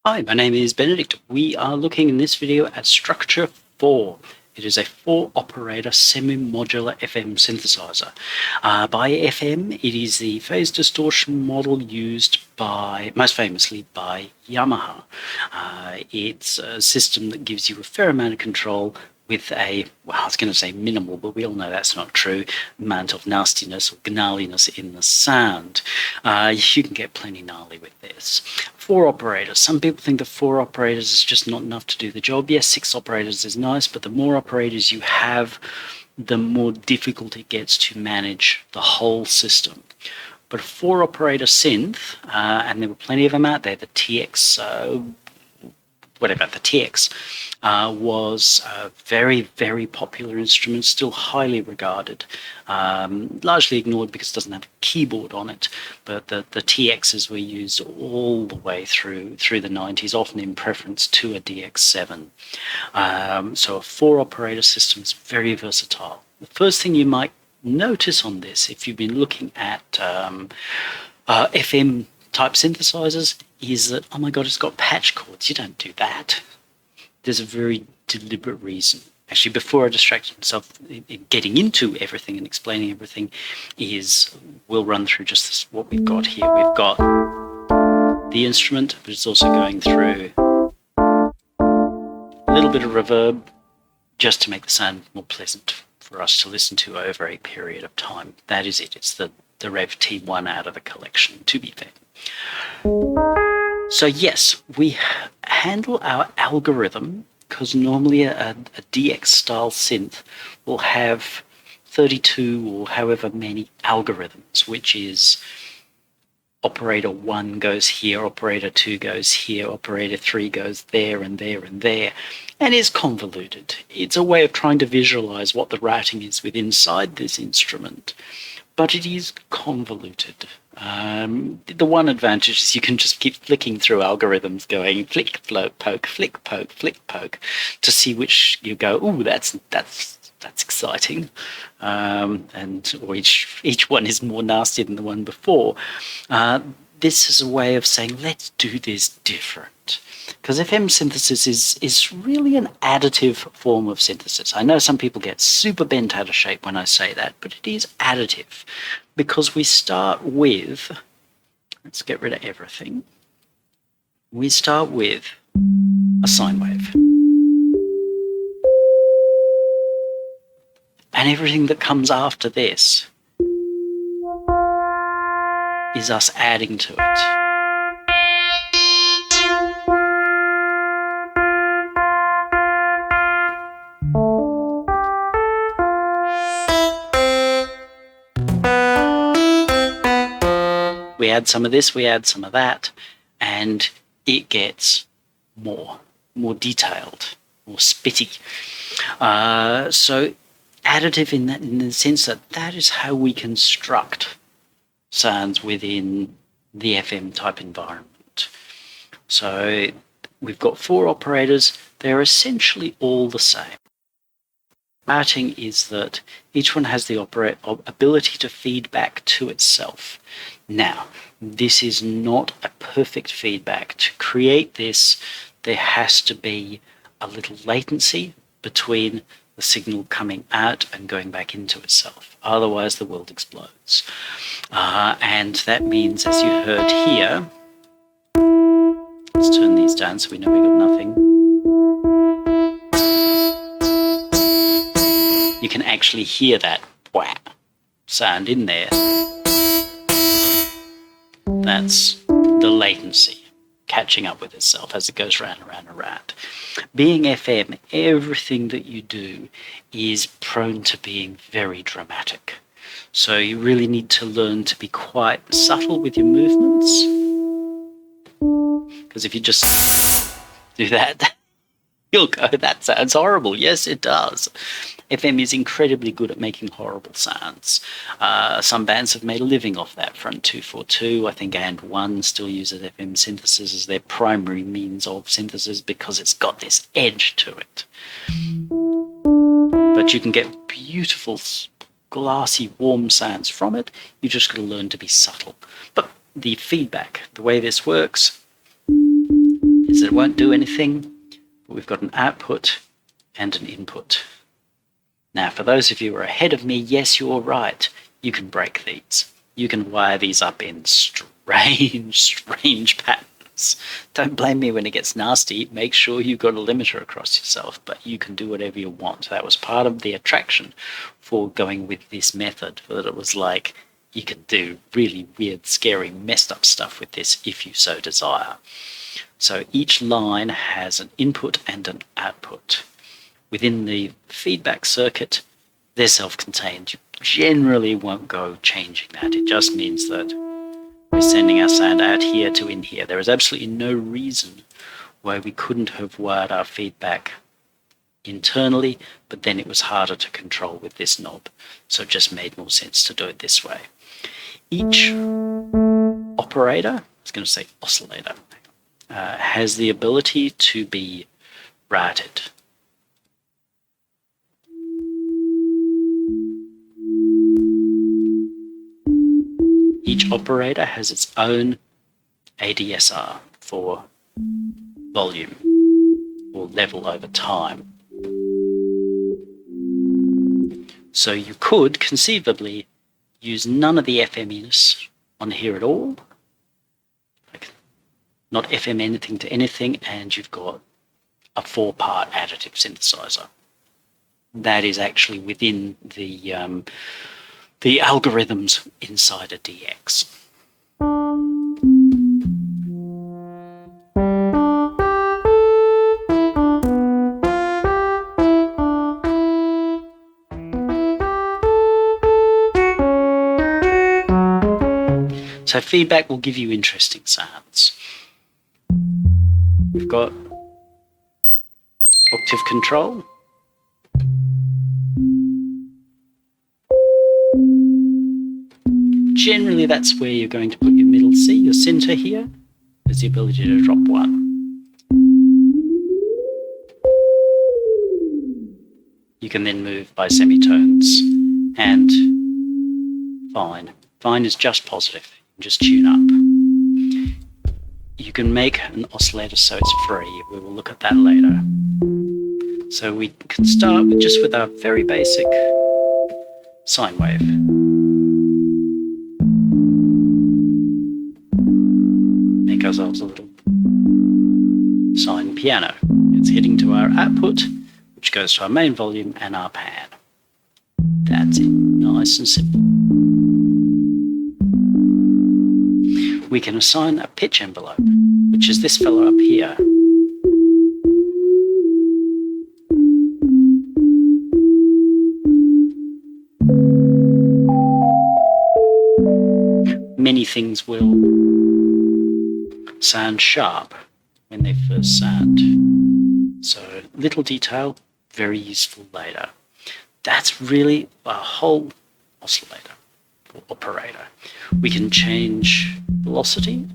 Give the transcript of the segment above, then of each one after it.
Hi, my name is Benedict. We are looking in this video at Struktur-4. It is a 4-operator semi-modular FM synthesizer. By FM, it is the phase distortion model used most famously by Yamaha. It's a system that gives you a fair amount of control with I was going to say minimal, but we all know that's not true, amount of nastiness or gnarliness in the sound. You can get plenty gnarly with this. 4 operators. Some people think that 4 operators is just not enough to do the job. Yes, 6 operators is nice, but the more operators you have, the more difficult it gets to manage the whole system. But a 4-operator synth, and there were plenty of them out there, the TX, was a very, very popular instrument, still highly regarded, largely ignored because it doesn't have a keyboard on it, but the TXs were used all the way through the 90s, often in preference to a DX7. So a 4-operator system is very versatile. The first thing you might notice on this, if you've been looking at FM type synthesizers, is that, oh my god, it's got patch chords. You don't do that. There's a very deliberate reason. Actually, before I distract myself in getting into everything and explaining everything, we'll run through just this, what we've got here. We've got the instrument, but it's also going through a little bit of reverb just to make the sound more pleasant for us to listen to over a period of time. That is it. It's the Rev T1 out of the collection, to be fair. So yes, we handle our algorithm because normally a DX style synth will have 32 or however many algorithms, which is operator 1 goes here, operator 2 goes here, operator 3 goes there and there and there, and is convoluted. It's a way of trying to visualize what the routing is within inside this instrument, but it is convoluted. The one advantage is you can just keep flicking through algorithms going flick, float, poke, flick, poke, flick, poke to see which you go, ooh, that's exciting. Or each one is more nasty than the one before. This is a way of saying, let's do this different. Because FM synthesis is really an additive form of synthesis. I know some people get super bent out of shape when I say that, but it is additive because we start with, let's get rid of everything. We start with a sine wave. And everything that comes after this is us adding to it. We add some of this, we add some of that, and it gets more detailed, more spitty. So additive in the sense that is how we construct sounds within the FM type environment. So we've got 4 operators. They're essentially all the same. Routing is that each one has the ability to feed back to itself. Now, this is not a perfect feedback. To create this, there has to be a little latency between the signal coming out and going back into itself. Otherwise, the world explodes. And that means, as you heard here, let's turn these down so we know we got nothing. You can actually hear that whap sound in there. That's the latency catching up with itself as it goes round and round and round. Being FM, everything that you do is prone to being very dramatic. So you really need to learn to be quite subtle with your movements. Because if you just do that, you'll go, that sounds horrible. Yes, it does. FM is incredibly good at making horrible sounds. Some bands have made a living off that. Front 242, I think, and One still uses FM synthesis as their primary means of synthesis because it's got this edge to it. But you can get beautiful, glassy, warm sounds from it. You just got to learn to be subtle. But the feedback, the way this works, is it won't do anything, but we've got an output and an input. Now, for those of you who are ahead of me, yes, you're right. You can break these. You can wire these up in strange patterns. Don't blame me when it gets nasty. Make sure you've got a limiter across yourself, but you can do whatever you want. That was part of the attraction for going with this method, that it was like you can do really weird, scary, messed up stuff with this if you so desire. So each line has an input and an output. Within the feedback circuit, they're self-contained. You generally won't go changing that. It just means that we're sending our sound out here to in here. There is absolutely no reason why we couldn't have wired our feedback internally, but then it was harder to control with this knob. So it just made more sense to do it this way. Each operator, I was going to say oscillator, has the ability to be routed. Each operator has its own ADSR for volume or level over time. So you could conceivably use none of the FM-ins on here at all, like not FM anything to anything, and you've got a 4-part additive synthesizer. That is actually within the algorithms inside a DX. So feedback will give you interesting sounds. We've got octave control. Generally, that's where you're going to put your middle C, your center here. There's the ability to drop 1. You can then move by semitones. And fine. Fine is just positive. You can just tune up. You can make an oscillator so it's free. We will look at that later. So we can start with just with our very basic sine wave. Make ourselves a little sine piano. It's heading to our output, which goes to our main volume and our pan. That's it, nice and simple. We can assign a pitch envelope, which is this fellow up here. Many things will sound sharp when they first sound. So little detail, very useful later. That's really a whole oscillator or operator. We can change velocity.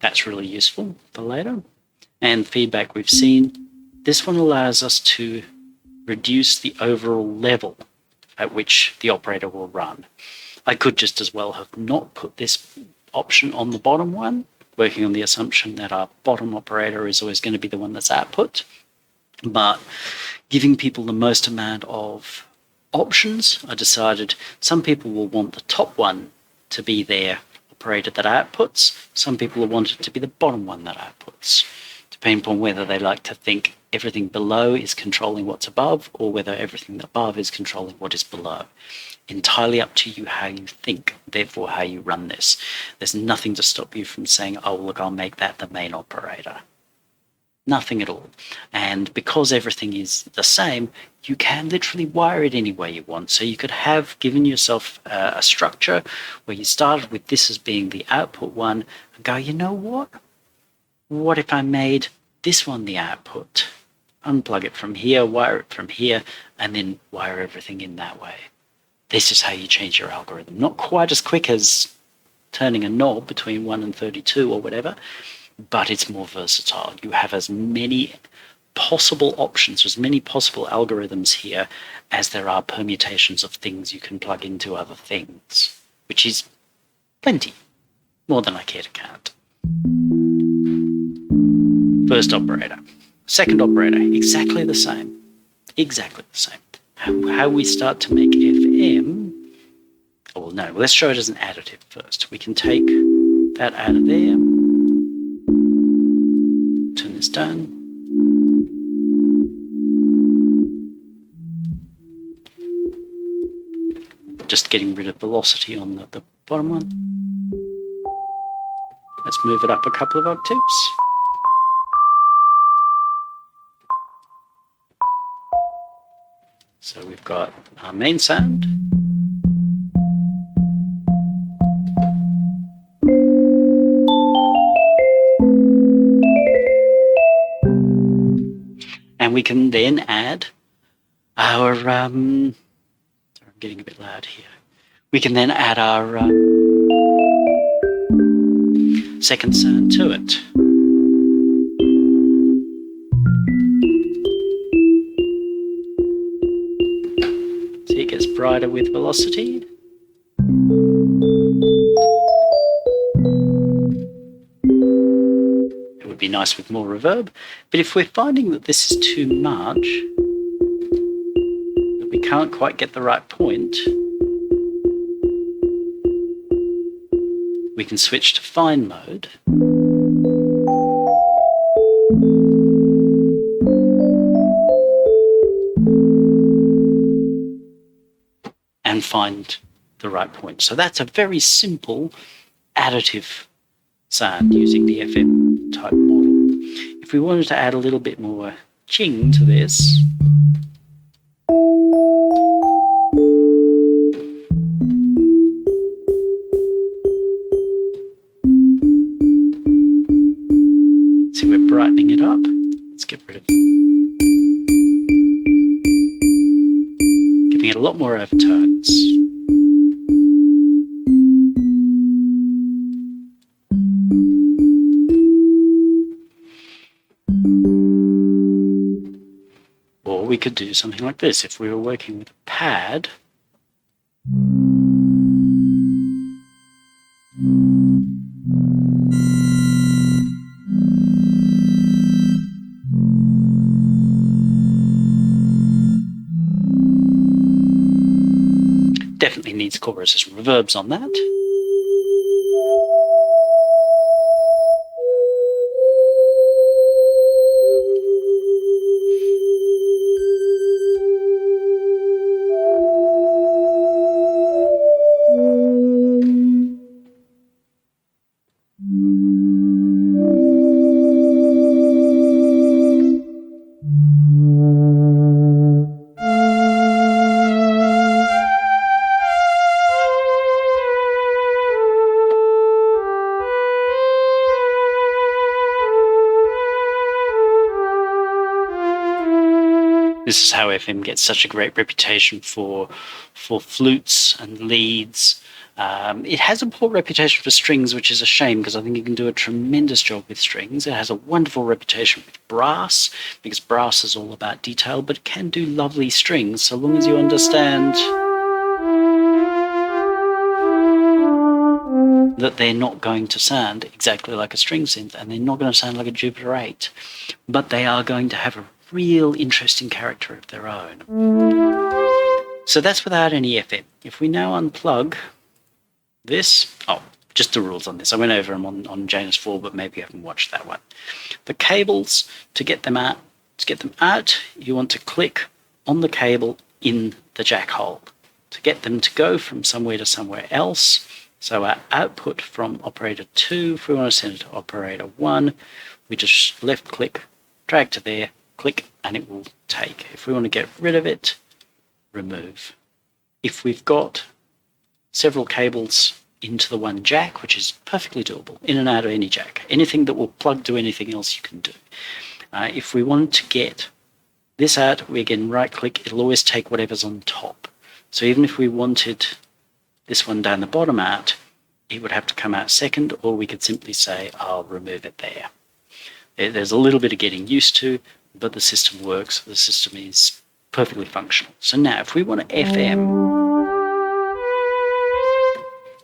That's really useful for later. And feedback we've seen. This one allows us to reduce the overall level at which the operator will run. I could just as well have not put this option on the bottom one, working on the assumption that our bottom operator is always going to be the one that's output, but giving people the most amount of options, I decided some people will want the top one to be their operator that outputs, some people will want it to be the bottom one that outputs, depending upon whether they like to think everything below is controlling what's above or whether everything above is controlling what is below. Entirely up to you how you think, therefore how you run this. There's nothing to stop you from saying, oh, look, I'll make that the main operator. Nothing at all. And because everything is the same, you can literally wire it any way you want. So you could have given yourself a structure where you started with this as being the output one and go, you know what? What if I made this one the output? Unplug it from here, wire it from here, and then wire everything in that way. This is how you change your algorithm. Not quite as quick as turning a knob between 1 and 32 or whatever, but it's more versatile. You have as many possible options, as many possible algorithms here as there are permutations of things you can plug into other things, which is Plenty. More than I care to count. First operator. Second operator. Exactly the same. Exactly the same. How we start to make FM... Oh, well, no. Let's show it as an additive first. We can take that out of there. Turn this down. Just getting rid of velocity on the bottom one. Let's move it up a couple of octaves. So we've got our main sound. And we can then add our... sorry, I'm getting a bit loud here. We can then add our second sound to it. See, it gets brighter with velocity. It would be nice with more reverb, but if we're finding that this is too much, that we can't quite get the right point, we can switch to fine mode. And find the right point. So that's a very simple additive sound using the FM type model. If we wanted to add a little bit more ching to this, see, we're brightening it up. Let's get rid of it. Giving it a lot more overtones. Or we could do something like this if we were working with a pad. Definitely needs choruses and reverbs on that. This is how FM gets such a great reputation for flutes and leads. It has a poor reputation for strings, which is a shame because I think it can do a tremendous job with strings. It has a wonderful reputation with brass because brass is all about detail, but it can do lovely strings so long as you understand that they're not going to sound exactly like a string synth and they're not going to sound like a Jupiter 8, but they are going to have a real interesting character of their own. So that's without any FM. If we now unplug this, just the rules on this. I went over them on Janus 4, but maybe you haven't watched that one. The cables, to get them out, you want to click on the cable in the jack hole. To get them to go from somewhere to somewhere else, so our output from operator 2, if we want to send it to operator 1, we just left click, drag to there, click, and it will take. If we want to get rid of it, remove. If we've got several cables into the one jack, which is perfectly doable, in and out of any jack, anything that will plug to anything else you can do. If we want to get this out, we again right click, it'll always take whatever's on top. So even if we wanted this one down the bottom out, it would have to come out second, or we could simply say, I'll remove it there. There's a little bit of getting used to, but the system works. The system is perfectly functional. So now if we want to FM,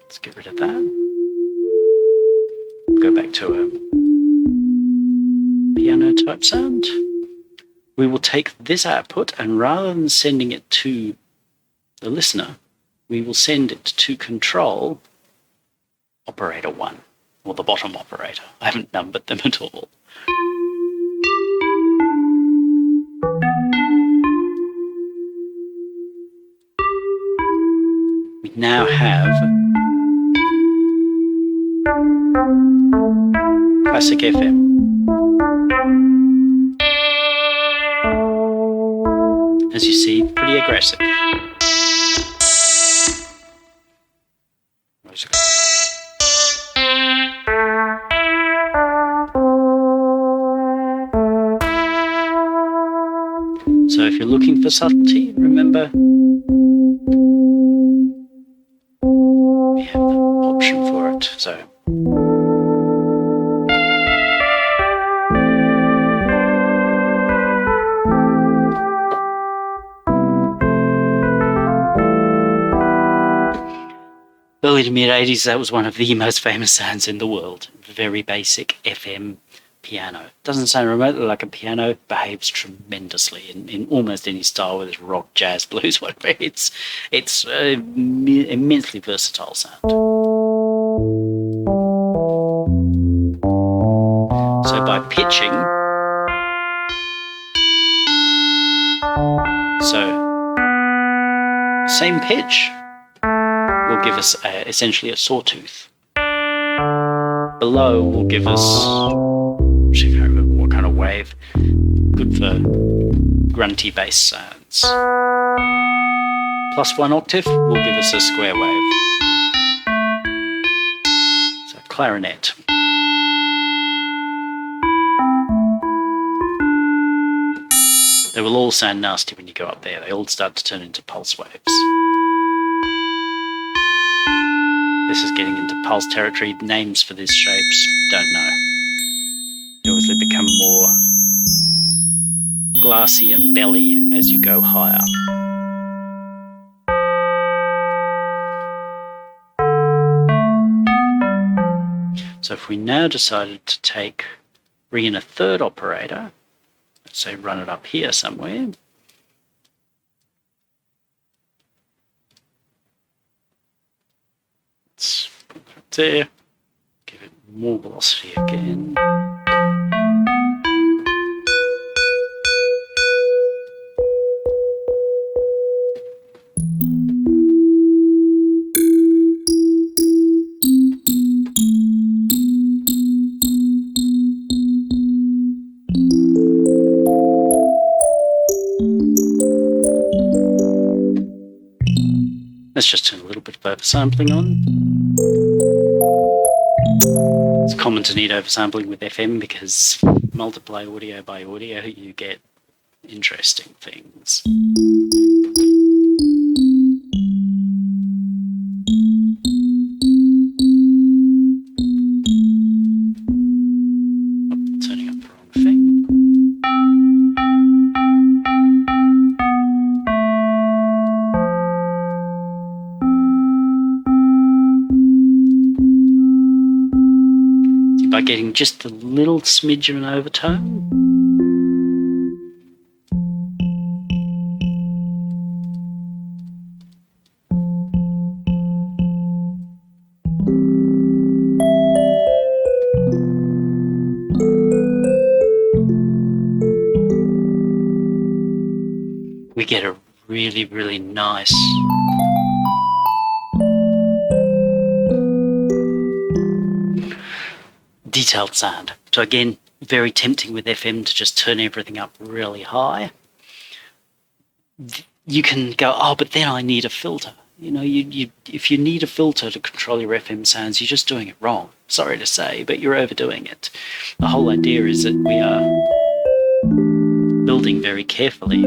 let's get rid of that. go back to a piano type sound. We will take this output, and rather than sending it to the listener, we will send it to control operator 1, or the bottom operator. I haven't numbered them at all. We now have classic FM. As you see, pretty aggressive. So if you're looking for subtlety, remember we have the option for it. So early to mid-80s, that was one of the most famous sounds in the world. Very basic FM piano. Doesn't sound remotely like a piano, behaves tremendously in almost any style, whether it's rock, jazz, blues, whatever. It's immensely versatile sound. So by pitching, same pitch will give us essentially a sawtooth. Below will give us, I can't remember what kind of wave, good for grunty bass sounds. Plus 1 octave will give us a square wave. So clarinet. They will all sound nasty when you go up there. They all start to turn into pulse waves. This is getting into pulse territory. Names for these shapes, don't know. They obviously become more glassy and belly as you go higher. So if we now decided to bring in a third operator, let's say run it up here somewhere. Let's put it there, give it more velocity again. Let's just turn a little bit of oversampling on. It's common to need oversampling with FM because multiply audio by audio, you get interesting things. Oh, turning up the wrong thing. By getting just a little smidge of an overtone. We get a really, really nice detailed sound. So again, very tempting with FM to just turn everything up really high. You can go, oh, but then I need a filter. You know, if you need a filter to control your FM sounds, you're just doing it wrong. Sorry to say, but you're overdoing it. The whole idea is that we are building very carefully.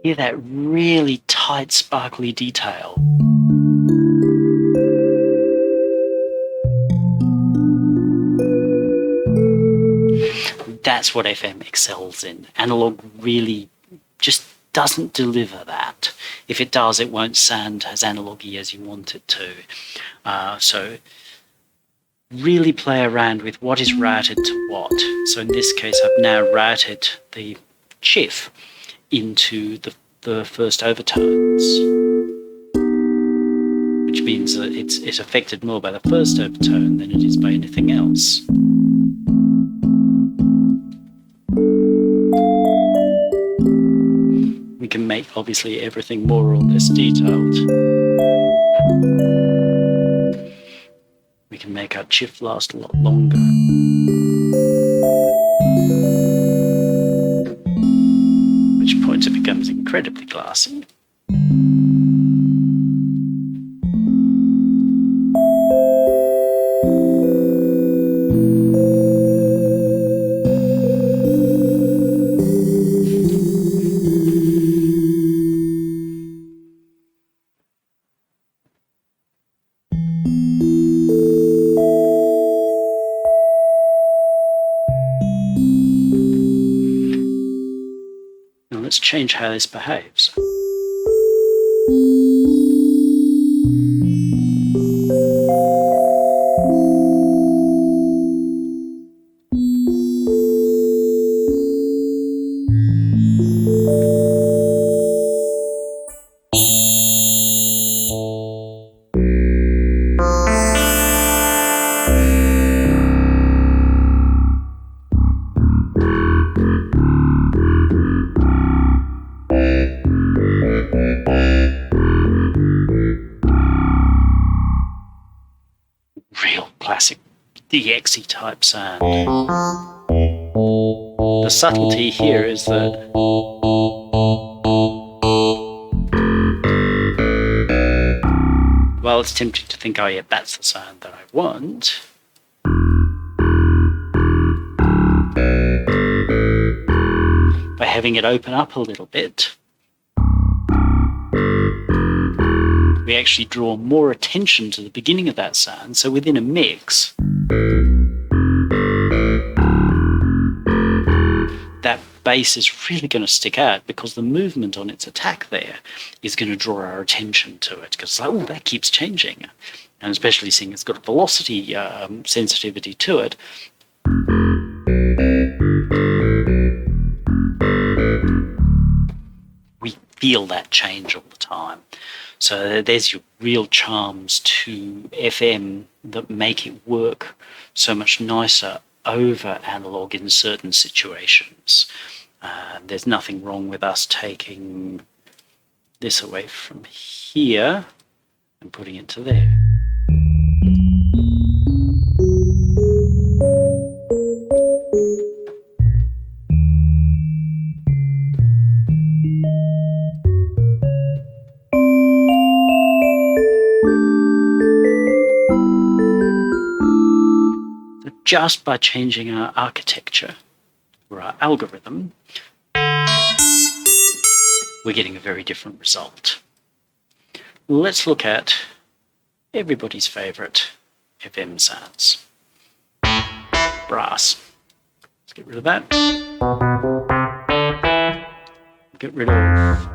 Hear that really tight, sparkly detail. That's what FM excels in. Analog really just doesn't deliver that. If it does, it won't sound as analogy as you want it to. So really play around with what is routed to what. So in this case, I've now routed the chiff into the first overtones, which means that it's affected more by the first overtone than it is by anything else. We can make, obviously, everything more or less detailed. We can make our chiff last a lot longer. At which point it becomes incredibly glassy. Now let's change how this behaves. Real classic DXy type sound. The subtlety here is that while it's tempting to think, oh yeah, that's the sound that I want, by having it open up a little bit, we actually draw more attention to the beginning of that sound. So within a mix, that bass is really going to stick out because the movement on its attack there is going to draw our attention to it, because oh, that keeps changing. And especially seeing it's got a velocity sensitivity to it, we feel that change all the time. So there's your real charms to FM that make it work so much nicer over analog in certain situations. There's nothing wrong with us taking this away from here and putting it to there. Just by changing our architecture or our algorithm, we're getting a very different result. Let's look at everybody's favorite FM sounds. Brass. Let's get rid of that. Get rid of now.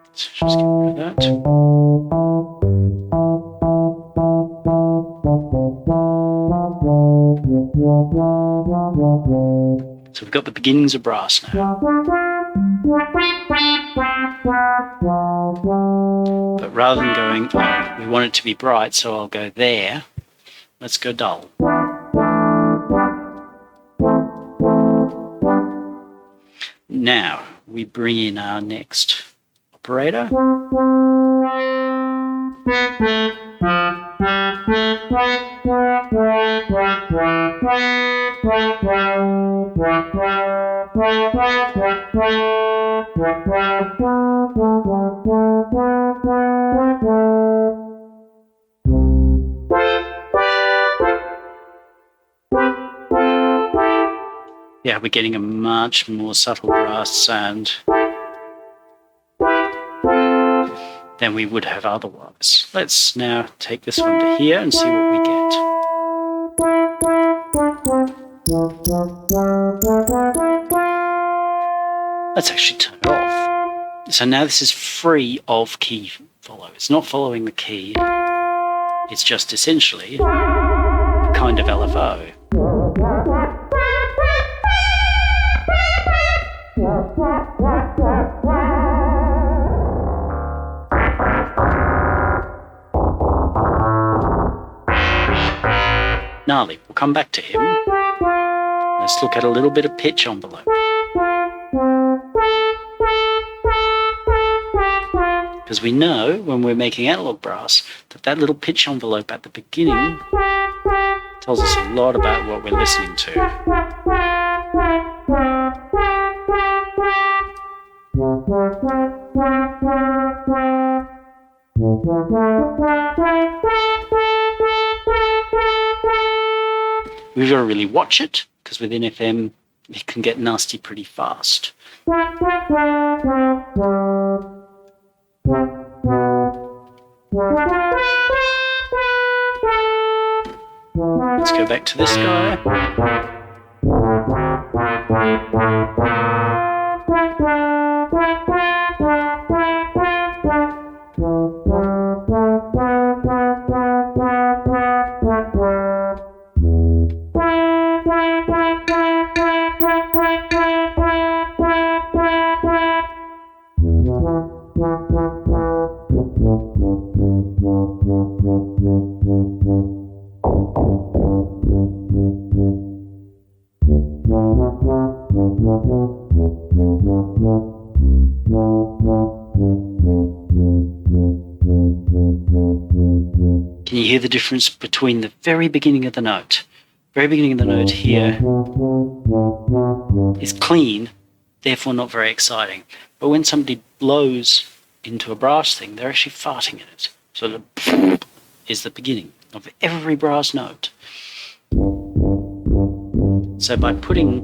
Let's just get rid of that. So we've got the beginnings of brass now. But rather than going, oh, we want it to be bright, so I'll go there, let's go dull. Now we bring in our next operator. Yeah, we're getting a much more subtle brass sound than we would have otherwise. Let's now take this one to here and see what we get. Let's actually turn it off. So now this is free of key follow. It's not following the key. It's just essentially a kind of LFO. Gnarly. We'll come back to him. Let's look at a little bit of pitch envelope. Because we know when we're making analog brass that little pitch envelope at the beginning tells us a lot about what we're listening to. We've got to really watch it, because within FM it can get nasty pretty fast. Let's go back to this guy. Can you hear the difference between the very beginning of the note? Very beginning of the note here is clean, therefore not very exciting. But when somebody blows into a brass thing, they're actually farting in it. So the is the beginning of every brass note. So by putting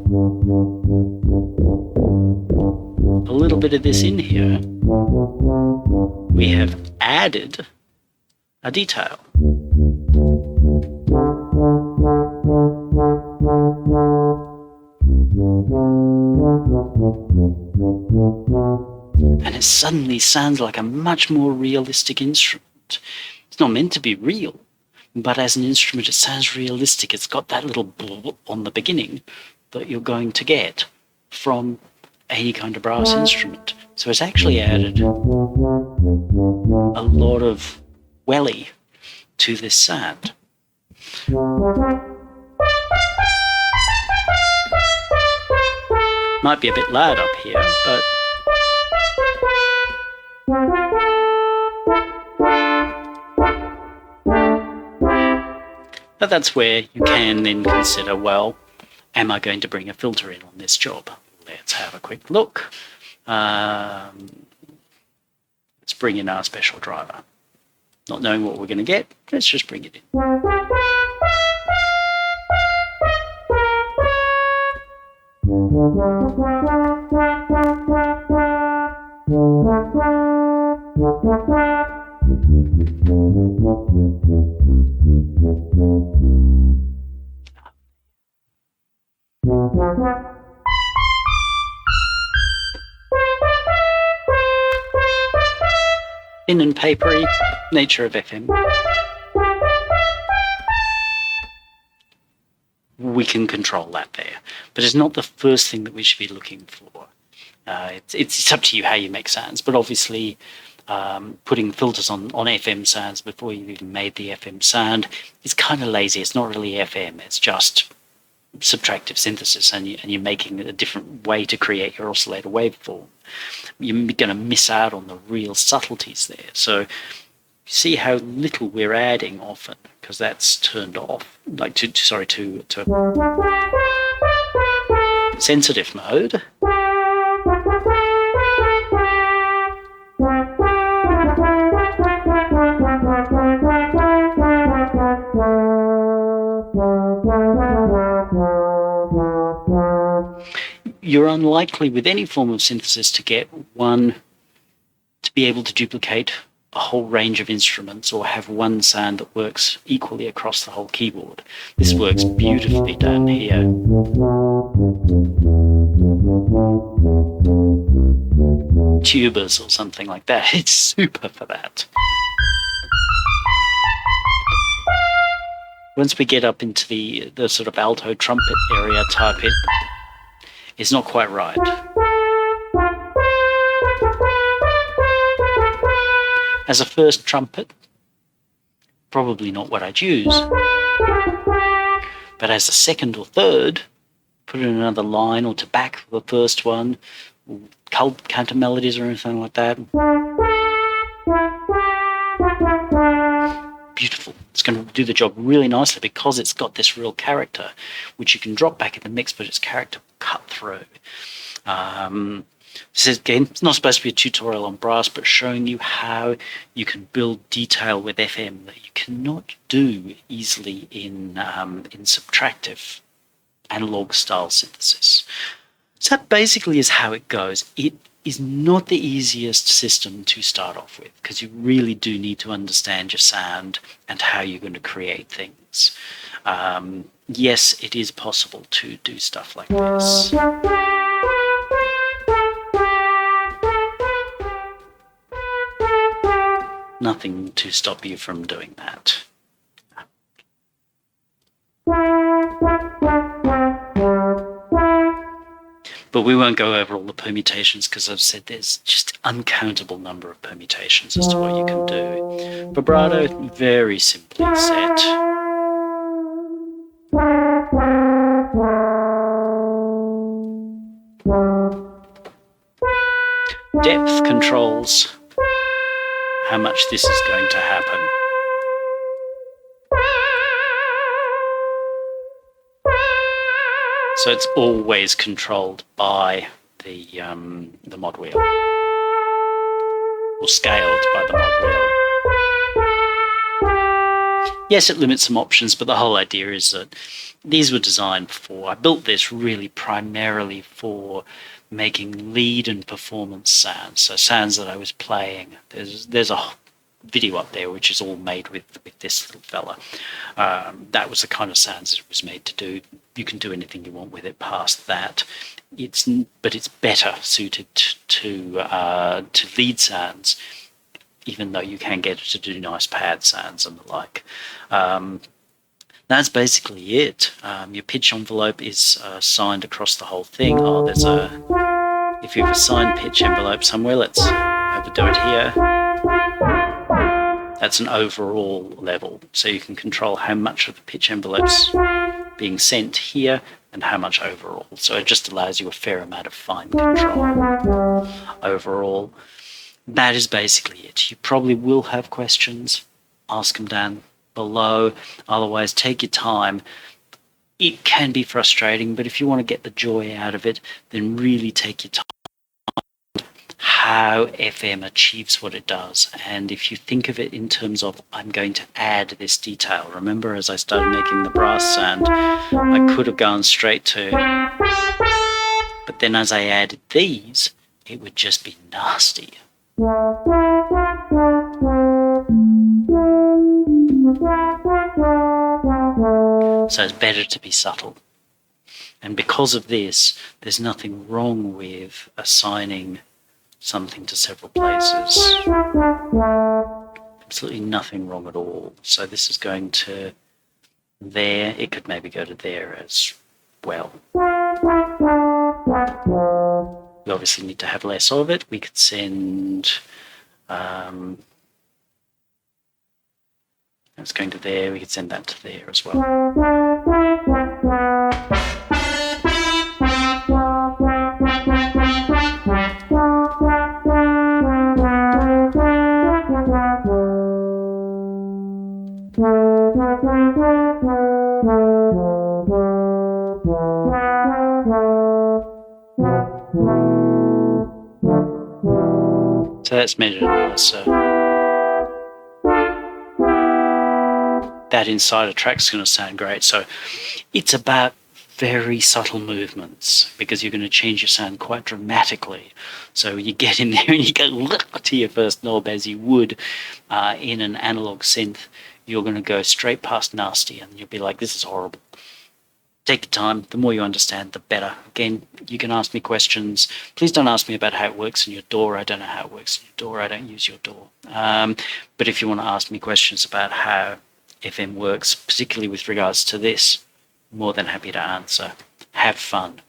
a little bit of this in here, we have added a detail. And it suddenly sounds like a much more realistic instrument. It's not meant to be real, but as an instrument it sounds realistic. It's got that little blah on the beginning that you're going to get from any kind of brass instrument. So it's actually added a lot of welly to this sound. Might be a bit loud up here, but that's where you can then consider, well, am I going to bring a filter in on this job? Let's have a quick look. Let's bring in our special driver. Not knowing what we're going to get, let's just bring it in. Thin and papery nature of FM. We can control that there, but it's not the first thing that we should be looking for. It's up to you how you make sounds, but obviously putting filters on FM sounds before you've even made the FM sound is kind of lazy. It's not really FM, it's just subtractive synthesis, and you're making a different way to create your oscillator waveform. You're going to miss out on the real subtleties there. So you see how little we're adding often, because that's turned off, like to sensitive mode. unlikely with any form of synthesis to get one to be able to duplicate a whole range of instruments or have one sound that works equally across the whole keyboard. This works beautifully down here. Tubas or something like that. It's super for that. Once we get up into the sort of alto trumpet area type, it's not quite right. As a first trumpet, probably not what I'd use. But as a second or third, put in another line or to back the first one, counter melodies or anything like that. Beautiful. It's going to do the job really nicely because it's got this real character, which you can drop back in the mix, but its character will cut through. This is, again, it's not supposed to be a tutorial on brass, but showing you how you can build detail with FM that you cannot do easily in subtractive analog style synthesis. So that basically is how it goes. It is not the easiest system to start off with because you really do need to understand your sound and how you're going to create things. Yes, it is possible to do stuff like this. Nothing to stop you from doing that. But we won't go over all the permutations because I've said there's just uncountable number of permutations as to what you can do. Vibrato, very simply set. Depth controls how much this is going to happen. So it's always controlled by the mod wheel, or scaled by the mod wheel. Yes, it limits some options, but the whole idea is that these were designed for, I built this really primarily for making lead and performance sounds, so sounds that I was playing. There's a video up there which is all made with this little fella. That was the kind of sounds it was made to do. You can do anything you want with it past that. But it's better suited to lead sounds, even though you can get it to do nice pad sounds and the like. That's basically it. Your pitch envelope is signed across the whole thing. If you have a signed pitch envelope somewhere, let's overdo it here. That's an overall level, so you can control how much of the pitch envelope's being sent here and how much overall. So it just allows you a fair amount of fine control overall. That is basically it. You probably will have questions. Ask them down below. Otherwise, take your time. It can be frustrating, but if you want to get the joy out of it, then really take your time. How FM achieves what it does. And if you think of it in terms of, I'm going to add this detail. Remember, as I started making the brass sound, I could have gone straight to, but then as I added these, it would just be nasty. So it's better to be subtle. And because of this, there's nothing wrong with assigning something to several places. Absolutely nothing wrong at all. So this is going to there. It could maybe go to there as well. We obviously need to have less of it. We could send that's going to there. We could send that to there as well. So that's made it nicer. That inside a track's going to sound great. So it's about very subtle movements because you're going to change your sound quite dramatically. So you get in there and you go to your first knob as you would in an analog synth. You're going to go straight past nasty and you'll be like, this is horrible. Take your time. The more you understand, the better. Again, you can ask me questions. Please don't ask me about how it works in your DAW. I don't know how it works in your DAW. I don't use your DAW. But if you want to ask me questions about how FM works, particularly with regards to this, more than happy to answer. Have fun.